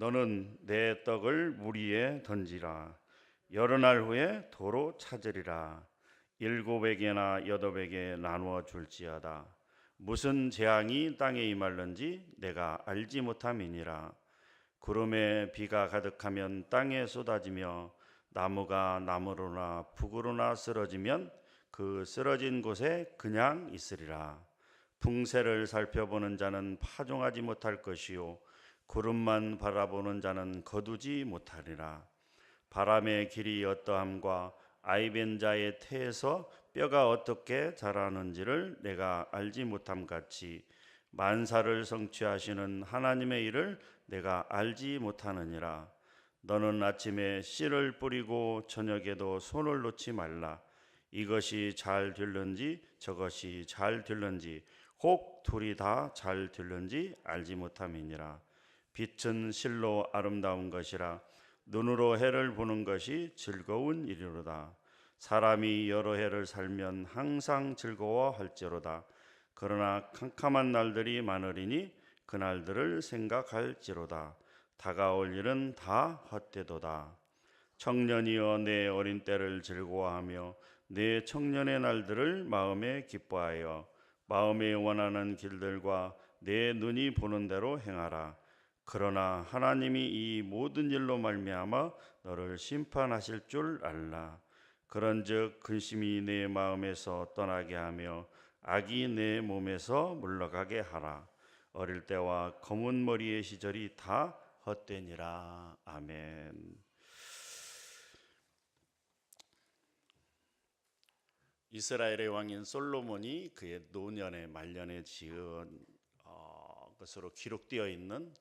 너는 내 떡을 물 위에 던지라. 여러 날 후에 도로 찾으리라. 7에게나 8에게 나누어 줄지어다. 무슨 재앙이 땅에 임할는지 내가 알지 못함이니라. 구름에 비가 가득하면 땅에 쏟아지며 나무가 나무로나 북으로나 쓰러지면 그 쓰러진 곳에 그냥 있으리라. 풍세를 살펴보는 자는 파종하지 못할 것이요 구름만 바라보는 자는 거두지 못하리라. 바람의 길이 어떠함과 아이벤 자의 태에서 뼈가 어떻게 자라는지를 내가 알지 못함 같이 만사를 성취하시는 하나님의 일을 내가 알지 못하느니라. 너는 아침에 씨를 뿌리고 저녁에도 손을 놓지 말라. 이것이 잘 될는지 저것이 잘 될는지 혹 둘이 다 잘 될는지 알지 못함이니라. 빛은 실로 아름다운 것이라. 눈으로 해를 보는 것이 즐거운 일이로다. 사람이 여러 해를 살면 항상 즐거워할지로다. 그러나 캄캄한 날들이 많으리니 그날들을 생각할지로다. 다가올 일은 다 헛되도다. 청년이여 내 어린 때를 즐거워하며 내 청년의 날들을 마음에 기뻐하여 마음에 원하는 길들과 내 눈이 보는 대로 행하라. 그러나 하나님이 이 모든 일로 말미암아 너를 심판하실 줄 알라. 그런즉 근심이 내 마음에서 떠나게 하며 악이 내 몸에서 물러가게 하라. 어릴 때와 검은 머리의 시절이 다 헛되니라. 아멘. 이스라엘의 왕인 솔로몬이 그의 노년에 말년에 지은 것으로 기록되어 있는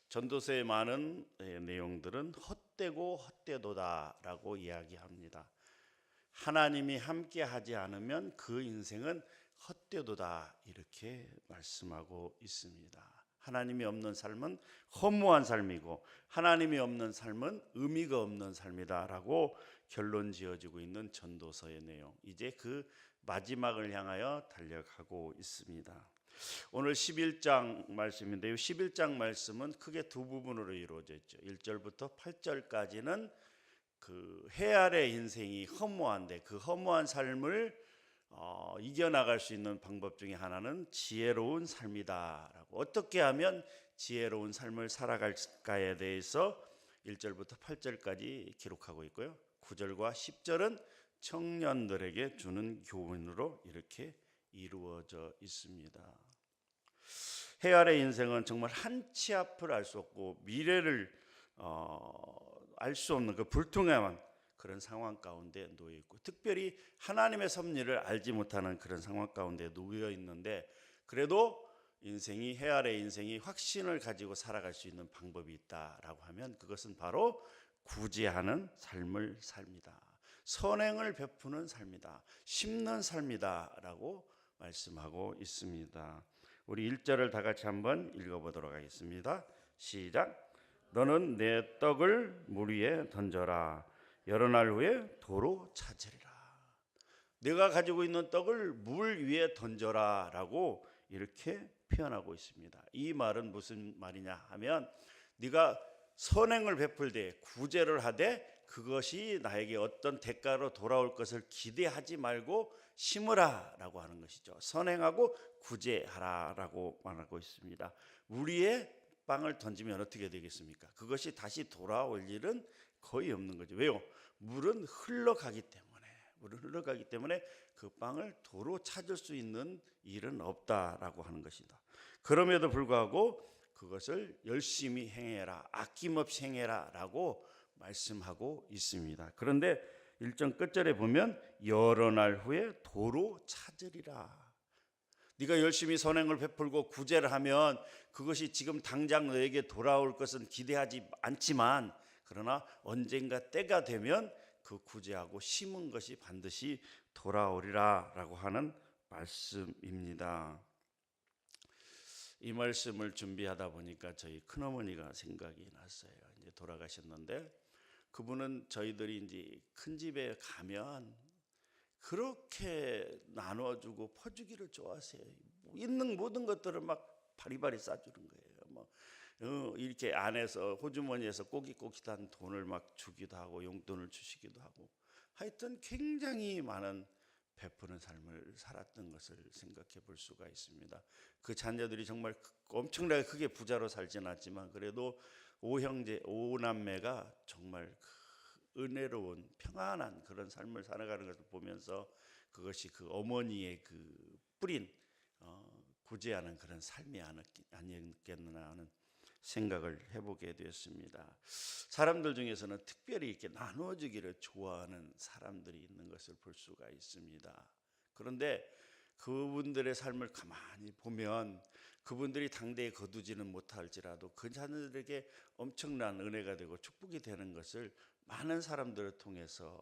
전도서의 많은 내용들은 헛되고 헛되도다라고 이야기합니다. 하나님이 함께 하지 않으면 그 인생은 헛되도다 이렇게 말씀하고 있습니다. 하나님이 없는 삶은 허무한 삶이고 하나님이 없는 삶은 의미가 없는 삶이다라고 결론 지어지고 있는 전도서의 내용, 이제 그 마지막을 향하여 달려가고 있습니다. 오늘 11장 말씀인데요, 11장 말씀은 크게 두 부분으로 이루어져 있죠. 1절부터 8절까지는 그 해 아래 인생이 허무한데 그 허무한 삶을 이겨나갈 수 있는 방법 중에 하나는 지혜로운 삶이다라고, 어떻게 하면 지혜로운 삶을 살아갈까에 대해서 1절부터 8절까지 기록하고 있고요, 9절과 10절은 청년들에게 주는 교훈으로 이렇게 이루어져 있습니다. 해 아래 인생은 정말 한치 앞을 알 수 없고 미래를 알 수 없는 그 불투명한 그런 상황 가운데 놓여 있고, 특별히 하나님의 섭리를 알지 못하는 그런 상황 가운데 놓여 있는데, 그래도 인생이, 해 아래 인생이 확신을 가지고 살아갈 수 있는 방법이 있다라고 하면 그것은 바로 구제하는 삶을 삽니다. 선행을 베푸는 삶이다. 심는 삶이다라고 말씀하고 있습니다. 우리 1절을 다 같이 한번 읽어보도록 하겠습니다. 시작. 너는 내 떡을 물 위에 던져라. 여러 날 후에 도로 찾으리라. 내가 가지고 있는 떡을 물 위에 던져라 라고 이렇게 표현하고 있습니다. 이 말은 무슨 말이냐 하면, 네가 선행을 베풀 때, 구제를 하되 그것이 나에게 어떤 대가로 돌아올 것을 기대하지 말고 심으라 라고 하는 것이죠. 선행하고 구제하라 라고 말하고 있습니다. 우리의 빵을 던지면 어떻게 되겠습니까? 그것이 다시 돌아올 일은 거의 없는 거죠. 왜요? 물은 흘러가기 때문에 그 빵을 도로 찾을 수 있는 일은 없다라고 하는 것이다. 그럼에도 불구하고 그것을 열심히 행해라, 아낌없이 행해라 라고 말씀하고 있습니다. 그런데 1절 끝절에 보면 여러 날 후에 도로 찾으리라. 네가 열심히 선행을 베풀고 구제를 하면 그것이 지금 당장 너에게 돌아올 것은 기대하지 않지만, 그러나 언젠가 때가 되면 그 구제하고 심은 것이 반드시 돌아오리라 라고 하는 말씀입니다. 이 말씀을 준비하다 보니까 저희 큰어머니가 생각이 났어요. 이제 돌아가셨는데, 그분은 저희들이 이제 큰 집에 가면 그렇게 나눠주고 퍼주기를 좋아하세요. 있는 모든 것들을 막 바리바리 싸주는 거예요. 이렇게 안에서 호주머니에서 꼬깃꼬깃한 돈을 막 주기도 하고 용돈을 주시기도 하고 하여튼 굉장히 많은 베푸는 삶을 살았던 것을 생각해 볼 수가 있습니다. 그 자녀들이 정말 엄청나게 크게 부자로 살진 않았지만 그래도 오형제 오남매가 정말 은혜로운 평안한 그런 삶을 살아가는 것을 보면서 그것이 그 어머니의 그 뿌린 구제하는 그런 삶이 아니었겠나 하는 생각을 해보게 되었습니다. 사람들 중에서는 특별히 이렇게 나눠주기를 좋아하는 사람들이 있는 것을 볼 수가 있습니다. 그런데 그분들의 삶을 가만히 보면 그분들이 당대에 거두지는 못할지라도 그 자녀들에게 엄청난 은혜가 되고 축복이 되는 것을 많은 사람들을 통해서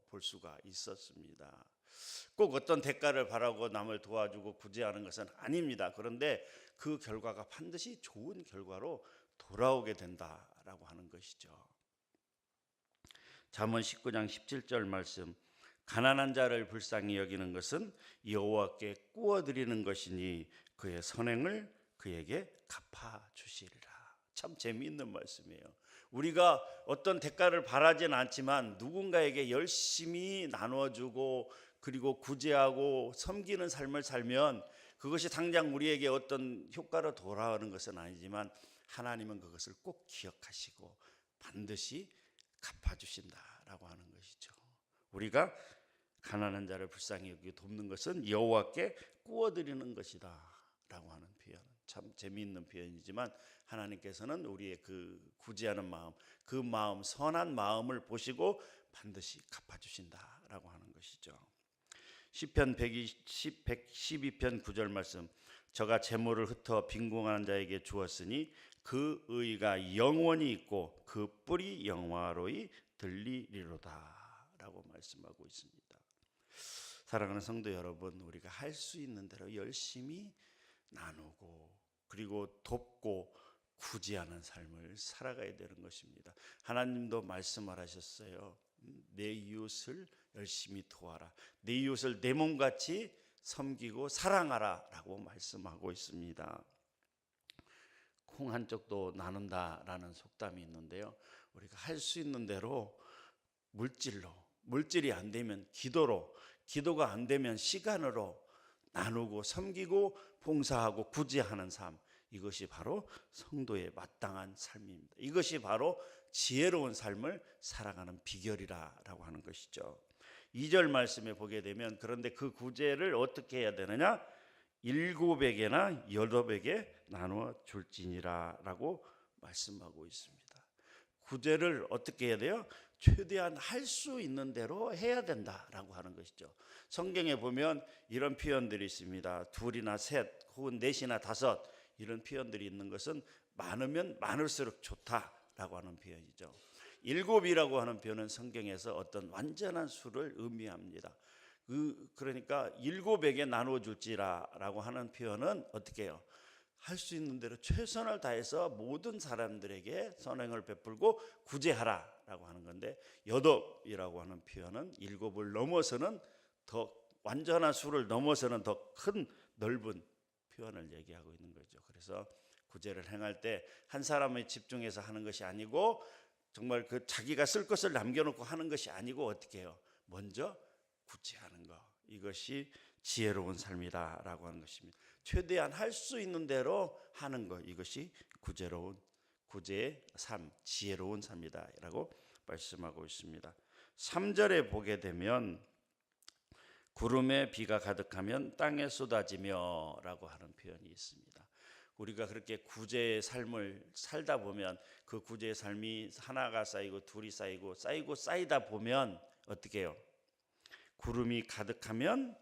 볼 수가 있었습니다. 꼭 어떤 대가를 바라고 남을 도와주고 구제하는 것은 아닙니다. 그런데 그 결과가 반드시 좋은 결과로 돌아오게 된다라고 하는 것이죠. 잠언 19장 17절 말씀, 가난한 자를 불쌍히 여기는 것은 여호와께 꾸어드리는 것이니 그의 선행을 그에게 갚아주시리라. 참 재미있는 말씀이에요. 우리가 어떤 대가를 바라진 않지만 누군가에게 열심히 나눠주고 그리고 구제하고 섬기는 삶을 살면 그것이 당장 우리에게 어떤 효과로 돌아오는 것은 아니지만 하나님은 그것을 꼭 기억하시고 반드시 갚아주신다라고 하는 것이죠. 우리가 가난한 자를 불쌍히 여기고 돕는 것은 여호와께 꾸어드리는 것이다 라고 하는 표현, 참 재미있는 표현이지만 하나님께서는 우리의 그 구제하는 마음, 그 마음, 선한 마음을 보시고 반드시 갚아주신다라고 하는 것이죠. 시편 112편 9절 말씀, 저가 재물을 흩어 빈궁한 자에게 주었으니 그 의가 영원히 있고 그 뿔이 영화로이 들리리로다 라고 말씀하고 있습니다. 사랑하는 성도 여러분, 우리가 할 수 있는 대로 열심히 나누고 그리고 돕고 구제하는 삶을 살아가야 되는 것입니다. 하나님도 말씀을 하셨어요. 내 이웃을 열심히 도와라. 내 이웃을 내 몸같이 섬기고 사랑하라 라고 말씀하고 있습니다. 콩 한 쪽도 나눈다라는 속담이 있는데요. 우리가 할 수 있는 대로 물질이 안 되면 기도로, 기도가 안 되면 시간으로 나누고 섬기고 봉사하고 구제하는 삶, 이것이 바로 성도의 마땅한 삶입니다. 이것이 바로 지혜로운 삶을 살아가는 비결이라고 하는 것이죠. 2절 말씀에 보게 되면 그런데 그 구제를 어떻게 해야 되느냐? 7에게나 8에게 나누어 줄지니라 라고 말씀하고 있습니다. 구제를 어떻게 해야 돼요? 최대한 할 수 있는 대로 해야 된다라고 하는 것이죠. 성경에 보면 이런 표현들이 있습니다. 둘이나 셋 혹은 넷이나 다섯 이런 표현들이 있는 것은 많으면 많을수록 좋다라고 하는 표현이죠. 7이라고 하는 표현은 성경에서 어떤 완전한 수를 의미합니다. 그러니까 7에게 나눠줄지라라고 하는 표현은 어떻게 해요? 할 수 있는 대로 최선을 다해서 모든 사람들에게 선행을 베풀고 구제하라라고 하는 건데 8이라고 하는 표현은 7을 넘어서는 더 완전한 수를 넘어서는 더 큰 넓은 표현을 얘기하고 있는 거죠. 그래서 구제를 행할 때 한 사람에 집중해서 하는 것이 아니고 정말 그 자기가 쓸 것을 남겨놓고 하는 것이 아니고 어떻게 해요? 먼저 구제하는 거, 이것이 지혜로운 삶이다라고 하는 것입니다. 최대한 할 수 있는 대로 하는 것, 이것이 구제의 삶, 지혜로운 삶이다라고 말씀하고 있습니다. 3절에 보게 되면 구름에 비가 가득하면 땅에 쏟아지며 라고 하는 표현이 있습니다. 우리가 그렇게 구제의 삶을 살다 보면 그 구제의 삶이 하나가 쌓이고 둘이 쌓이고 쌓이다 보면 어떻게 해요? 구름이 가득하면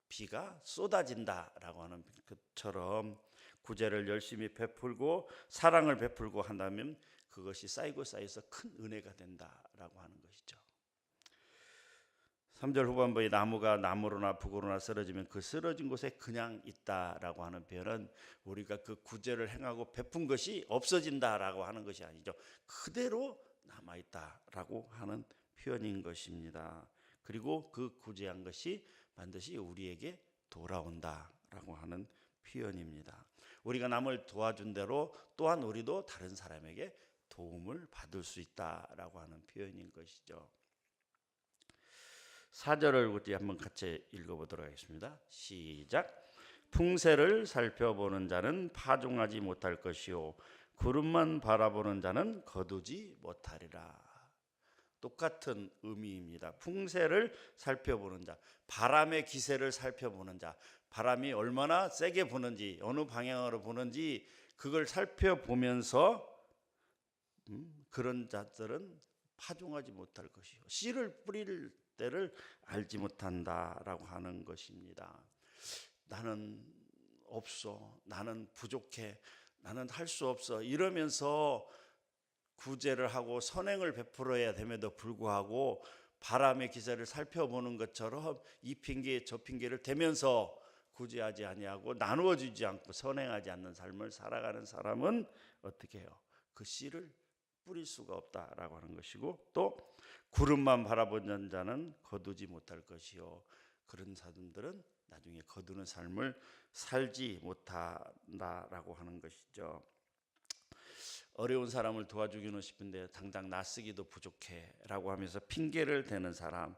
비가 쏟아진다라고 하는 것처럼 구제를 열심히 베풀고 사랑을 베풀고 한다면 그것이 쌓여서 큰 은혜가 된다라고 하는 것이죠. 3절 후반부에 나무가 나무로나 붓으로나 쓰러지면 그 쓰러진 곳에 그냥 있다라고 하는 표현은 우리가 그 구제를 행하고 베푼 것이 없어진다라고 하는 것이 아니죠. 그대로 남아있다라고 하는 표현인 것입니다. 그리고 그 구제한 것이 반드시 우리에게 돌아온다라고 하는 표현입니다. 우리가 남을 도와준 대로 또한 우리도 다른 사람에게 도움을 받을 수 있다라고 하는 표현인 것이죠. 4절을 우리 한번 같이 읽어보도록 하겠습니다. 시작. 풍세를 살펴보는 자는 파종하지 못할 것이요 구름만 바라보는 자는 거두지 못하리라. 똑같은 의미입니다. 풍세를 살펴보는 자, 바람의 기세를 살펴보는 자, 바람이 얼마나 세게 부는지, 어느 방향으로 부는지 그걸 살펴보면서 그런 자들은 파종하지 못할 것이요 씨를 뿌릴 때를 알지 못한다라고 하는 것입니다. 나는 없어, 나는 부족해, 나는 할 수 없어 이러면서 구제를 하고 선행을 베풀어야 됨에도 불구하고 바람의 기세를 살펴보는 것처럼 이 핑계 저 핑계를 대면서 구제하지 아니하고 나누어주지 않고 선행하지 않는 삶을 살아가는 사람은 어떻게 해요? 그 씨를 뿌릴 수가 없다라고 하는 것이고, 또 구름만 바라보는 자는 거두지 못할 것이요 그런 사람들은 나중에 거두는 삶을 살지 못한다라고 하는 것이죠. 어려운 사람을 도와주기는 싶은데 당장 나 쓰기도 부족해 라고 하면서 핑계를 대는 사람,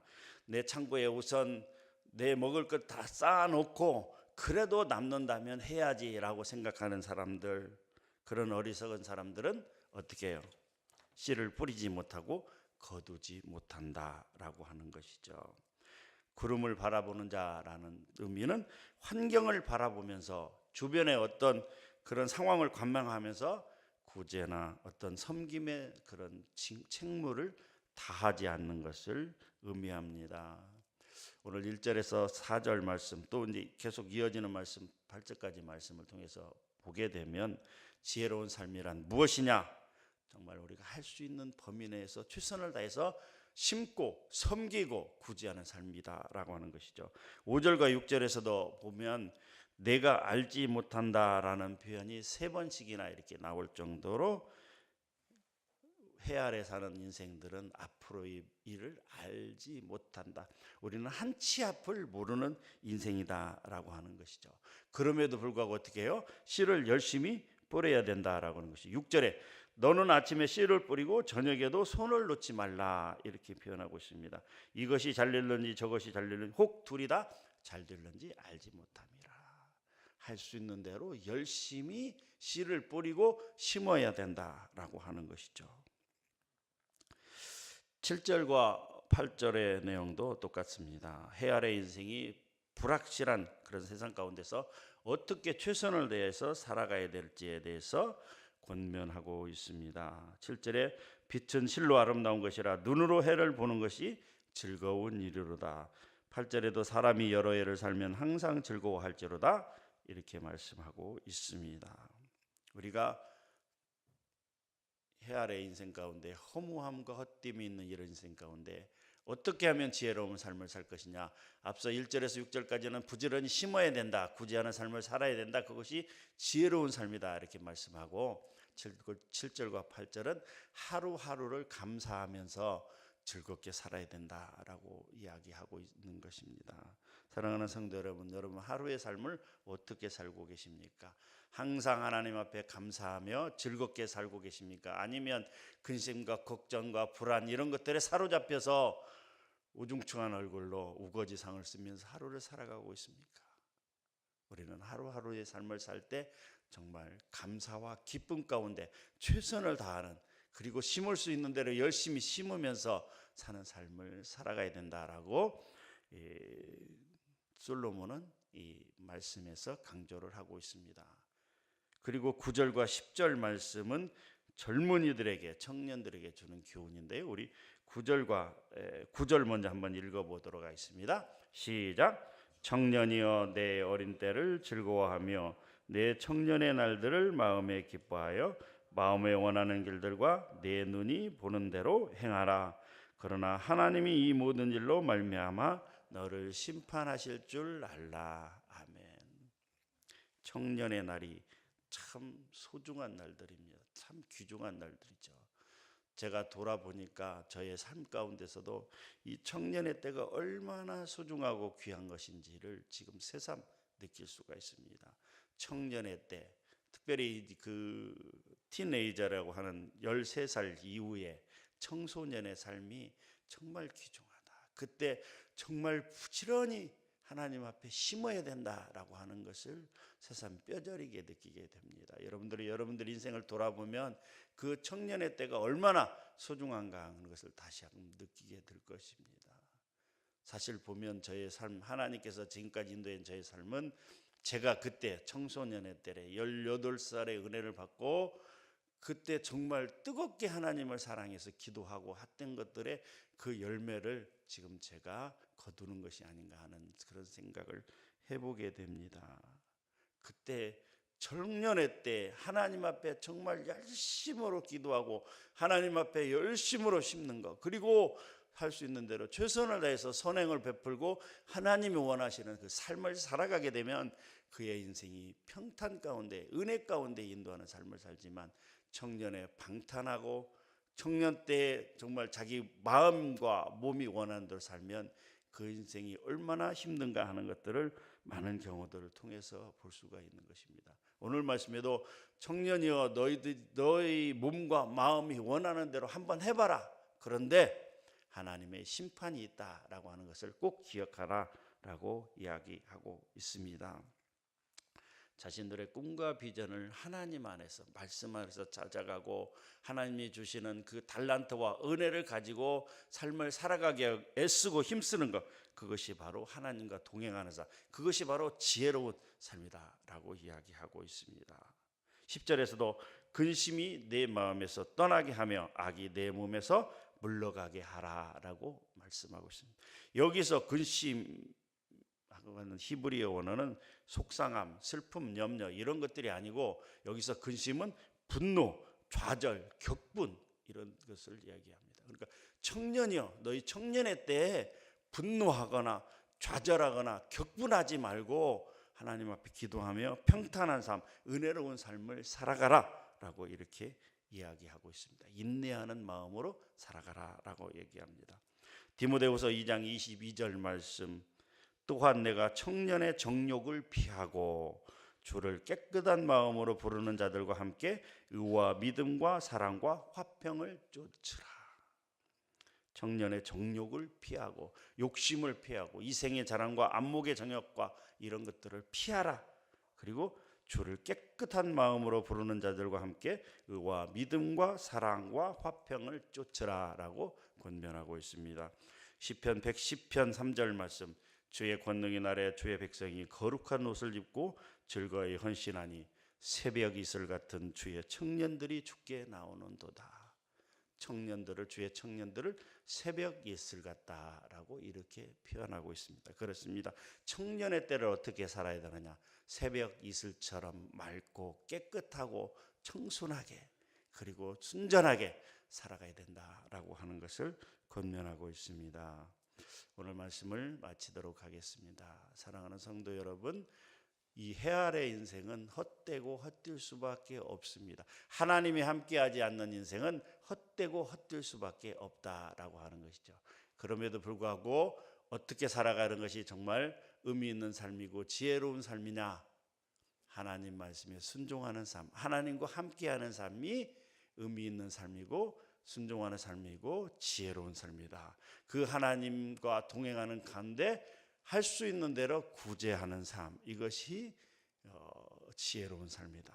내 창고에 우선 내 먹을 것 다 쌓아놓고 그래도 남는다면 해야지 라고 생각하는 사람들, 그런 어리석은 사람들은 어떻게 해요? 씨를 뿌리지 못하고 거두지 못한다라고 하는 것이죠. 구름을 바라보는 자라는 의미는 환경을 바라보면서 주변의 어떤 그런 상황을 관망하면서 구제나 어떤 섬김의 그런 책무를 다하지 않는 것을 의미합니다. 오늘 1절에서 4절 말씀, 또 이제 계속 이어지는 말씀 8절까지 말씀을 통해서 보게 되면 지혜로운 삶이란 무엇이냐? 정말 우리가 할 수 있는 범위 내에서 최선을 다해서 심고 섬기고 구제하는 삶이다라고 하는 것이죠. 5절과 6절에서도 보면 내가 알지 못한다라는 표현이 3번씩이나 이렇게 나올 정도로 해 아래 사는 인생들은 앞으로의 일을 알지 못한다. 우리는 한 치 앞을 모르는 인생이다라고 하는 것이죠. 그럼에도 불구하고 어떻게 해요? 씨를 열심히 뿌려야 된다라고 하는 것이 6절에 너는 아침에 씨를 뿌리고 저녁에도 손을 놓지 말라 이렇게 표현하고 있습니다. 이것이 잘 될는지 저것이 잘 될는지 혹 둘이 다 잘 될는지 알지 못함이라. 할 수 있는 대로 열심히 씨를 뿌리고 심어야 된다라고 하는 것이죠. 7절과 8절의 내용도 똑같습니다. 해 아래 인생이 불확실한 그런 세상 가운데서 어떻게 최선을 다해서 살아가야 될지에 대해서 권면하고 있습니다. 7절에 빛은 실로 아름다운 것이라 눈으로 해를 보는 것이 즐거운 일이로다. 8절에도 사람이 여러 해를 살면 항상 즐거워할지로다 이렇게 말씀하고 있습니다. 우리가 해 아래 인생 가운데 허무함과 헛됨이 있는 이런 인생 가운데 어떻게 하면 지혜로운 삶을 살 것이냐. 앞서 1절에서 6절까지는 부지런히 심어야 된다, 구제하는 삶을 살아야 된다, 그것이 지혜로운 삶이다 이렇게 말씀하고 7절과 8절은 하루하루를 감사하면서 즐겁게 살아야 된다라고 이야기하고 있는 것입니다. 사랑하는 성도 여러분, 여러분 하루의 삶을 어떻게 살고 계십니까? 항상 하나님 앞에 감사하며 즐겁게 살고 계십니까? 아니면 근심과 걱정과 불안 이런 것들에 사로잡혀서 우중충한 얼굴로 우거지상을 쓰면서 하루를 살아가고 있습니까? 우리는 하루하루의 삶을 살 때 정말 감사와 기쁨 가운데 최선을 다하는, 그리고 심을 수 있는 대로 열심히 심으면서 사는 삶을 살아가야 된다라고 솔로몬은 이 말씀에서 강조를 하고 있습니다. 그리고 9절과 10절 말씀은 젊은이들에게, 청년들에게 주는 교훈인데요. 우리 9절 먼저 한번 읽어보도록 하겠습니다. 시작. 청년이여 내 어린 때를 즐거워하며 내 청년의 날들을 마음에 기뻐하여 마음에 원하는 길들과 내 눈이 보는 대로 행하라. 그러나 하나님이 이 모든 일로 말미암아 너를 심판하실 줄 알라. 아멘. 청년의 날이 참 소중한 날들입니다. 참 귀중한 날들이죠. 제가 돌아보니까 저의 삶 가운데서도 이 청년의 때가 얼마나 소중하고 귀한 것인지를 지금 새삼 느낄 수가 있습니다. 청년의 때, 특별히 그 티네이저라고 하는 13살 이후에 청소년의 삶이 정말 귀중하다. 그때 정말 부지런히 하나님 앞에 심어야 된다라고 하는 것을 새삼 뼈저리게 느끼게 됩니다. 여러분들이 여러분들 인생을 돌아보면 그 청년의 때가 얼마나 소중한가 하는 것을 다시 한번 느끼게 될 것입니다. 사실 보면 저의 삶, 하나님께서 지금까지 인도한 저의 삶은 제가 그때 청소년의 때에 18살의 은혜를 받고 그때 정말 뜨겁게 하나님을 사랑해서 기도하고 했던 것들의 그 열매를 지금 제가 거두는 것이 아닌가 하는 그런 생각을 해보게 됩니다. 그때 청년의 때 하나님 앞에 정말 열심으로 기도하고 하나님 앞에 열심으로 심는 것, 그리고 할 수 있는 대로 최선을 다해서 선행을 베풀고 하나님이 원하시는 그 삶을 살아가게 되면 그의 인생이 평탄 가운데 은혜 가운데 인도하는 삶을 살지만, 청년에 방탕하고 청년 때 정말 자기 마음과 몸이 원하는 대로 살면 그 인생이 얼마나 힘든가 하는 것들을 많은 경우들을 통해서 볼 수가 있는 것입니다. 오늘 말씀에도 청년이여 너희 몸과 마음이 원하는 대로 한번 해봐라. 그런데 하나님의 심판이 있다라고 하는 것을 꼭 기억하라라고 이야기하고 있습니다. 자신들의 꿈과 비전을 하나님 안에서 말씀 안에서 찾아가고 하나님이 주시는 그 달란트와 은혜를 가지고 삶을 살아가게 애쓰고 힘쓰는 것, 그것이 바로 하나님과 동행하는 삶, 그것이 바로 지혜로운 삶이다라고 이야기하고 있습니다. 10절에서도 근심이 내 마음에서 떠나게 하며 악이 내 몸에서 물러가게 하라라고 말씀하고 있습니다. 여기서 근심 하는 히브리어 원어는 속상함, 슬픔, 염려 이런 것들이 아니고 여기서 근심은 분노, 좌절, 격분 이런 것을 이야기합니다. 그러니까 청년이여 너희 청년의 때에 분노하거나 좌절하거나 격분하지 말고 하나님 앞에 기도하며 평탄한 삶, 은혜로운 삶을 살아가라 라고 이렇게 이야기하고 있습니다. 인내하는 마음으로 살아가라 라고 얘기합니다. 디모데후서 2장 22절 말씀, 또한 내가 청년의 정욕을 피하고 주를 깨끗한 마음으로 부르는 자들과 함께 의와 믿음과 사랑과 화평을 쫓으라. 청년의 정욕을 피하고 욕심을 피하고 이생의 자랑과 안목의 정욕과 이런 것들을 피하라. 그리고 주를 깨끗한 마음으로 부르는 자들과 함께 의와 믿음과 사랑과 화평을 쫓으라 라고 권면하고 있습니다. 시편 110편 3절 말씀, 주의 권능의 날에 주의 백성이 거룩한 옷을 입고 즐거이 헌신하니 새벽 이슬 같은 주의 청년들이 주께 나오는도다. 청년들을, 주의 청년들을 새벽 이슬 같다라고 이렇게 표현하고 있습니다. 그렇습니다. 청년의 때를 어떻게 살아야 되느냐? 새벽 이슬처럼 맑고 깨끗하고 청순하게 그리고 순전하게 살아가야 된다라고 하는 것을 권면하고 있습니다. 오늘 말씀을 마치도록 하겠습니다. 사랑하는 성도 여러분, 이 해 아래 인생은 헛되고 헛될 수밖에 없습니다. 하나님이 함께하지 않는 인생은 헛되고 헛될 수밖에 없다라고 하는 것이죠. 그럼에도 불구하고 어떻게 살아가는 것이 정말 의미 있는 삶이고 지혜로운 삶이냐? 하나님 말씀에 순종하는 삶, 하나님과 함께하는 삶이 의미 있는 삶이고 순종하는 삶이고 지혜로운 삶이다. 그 하나님과 동행하는 가운데 할 수 있는 대로 구제하는 삶, 이것이 지혜로운 삶이다.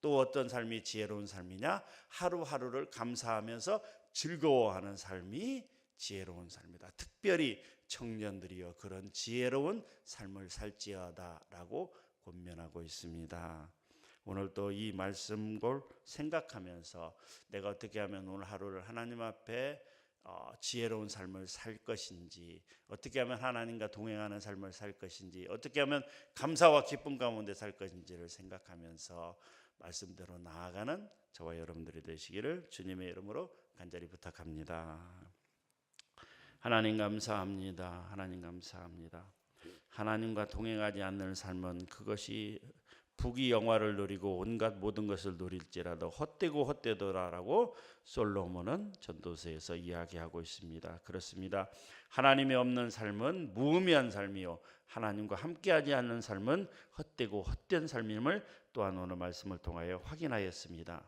또 어떤 삶이 지혜로운 삶이냐? 하루하루를 감사하면서 즐거워하는 삶이 지혜로운 삶이다. 특별히 청년들이여 그런 지혜로운 삶을 살지어다라고 권면하고 있습니다. 오늘 또 이 말씀을 생각하면서 내가 어떻게 하면 오늘 하루를 하나님 앞에 지혜로운 삶을 살 것인지, 어떻게 하면 하나님과 동행하는 삶을 살 것인지, 어떻게 하면 감사와 기쁨 가운데 살 것인지를 생각하면서 말씀대로 나아가는 저와 여러분들이 되시기를 주님의 이름으로 간절히 부탁합니다. 하나님 감사합니다. 하나님 감사합니다. 하나님과 동행하지 않는 삶은 그것이 부귀영화를 누리고 온갖 모든 것을 누릴지라도 헛되고 헛되더라라고 솔로몬은 전도서에서 이야기하고 있습니다. 그렇습니다. 하나님이 없는 삶은 무의미한 삶이요 하나님과 함께하지 않는 삶은 헛되고 헛된 삶임을 또한 오늘 말씀을 통하여 확인하였습니다.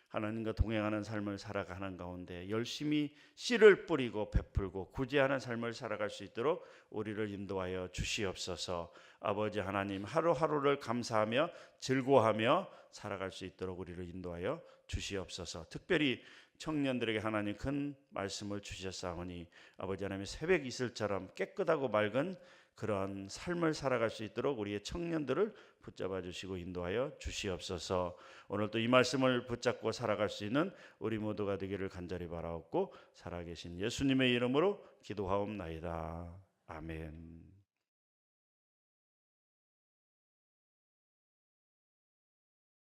하나님과 동행하는 삶을 살아가는 가운데 열심히 씨를 뿌리고 베풀고 구제하는 삶을 살아갈 수 있도록 우리를 인도하여 주시옵소서. 아버지 하나님, 하루하루를 감사하며 즐거워하며 살아갈 수 있도록 우리를 인도하여 주시옵소서. 특별히 청년들에게 하나님 큰 말씀을 주셨사오니 아버지 하나님의 새벽 이슬처럼 깨끗하고 맑은 그런 삶을 살아갈 수 있도록 우리의 청년들을 붙잡아 주시고 인도하여 주시옵소서. 오늘도 이 말씀을 붙잡고 살아갈 수 있는 우리 모두가 되기를 간절히 바라옵고 살아계신 예수님의 이름으로 기도하옵나이다. 아멘.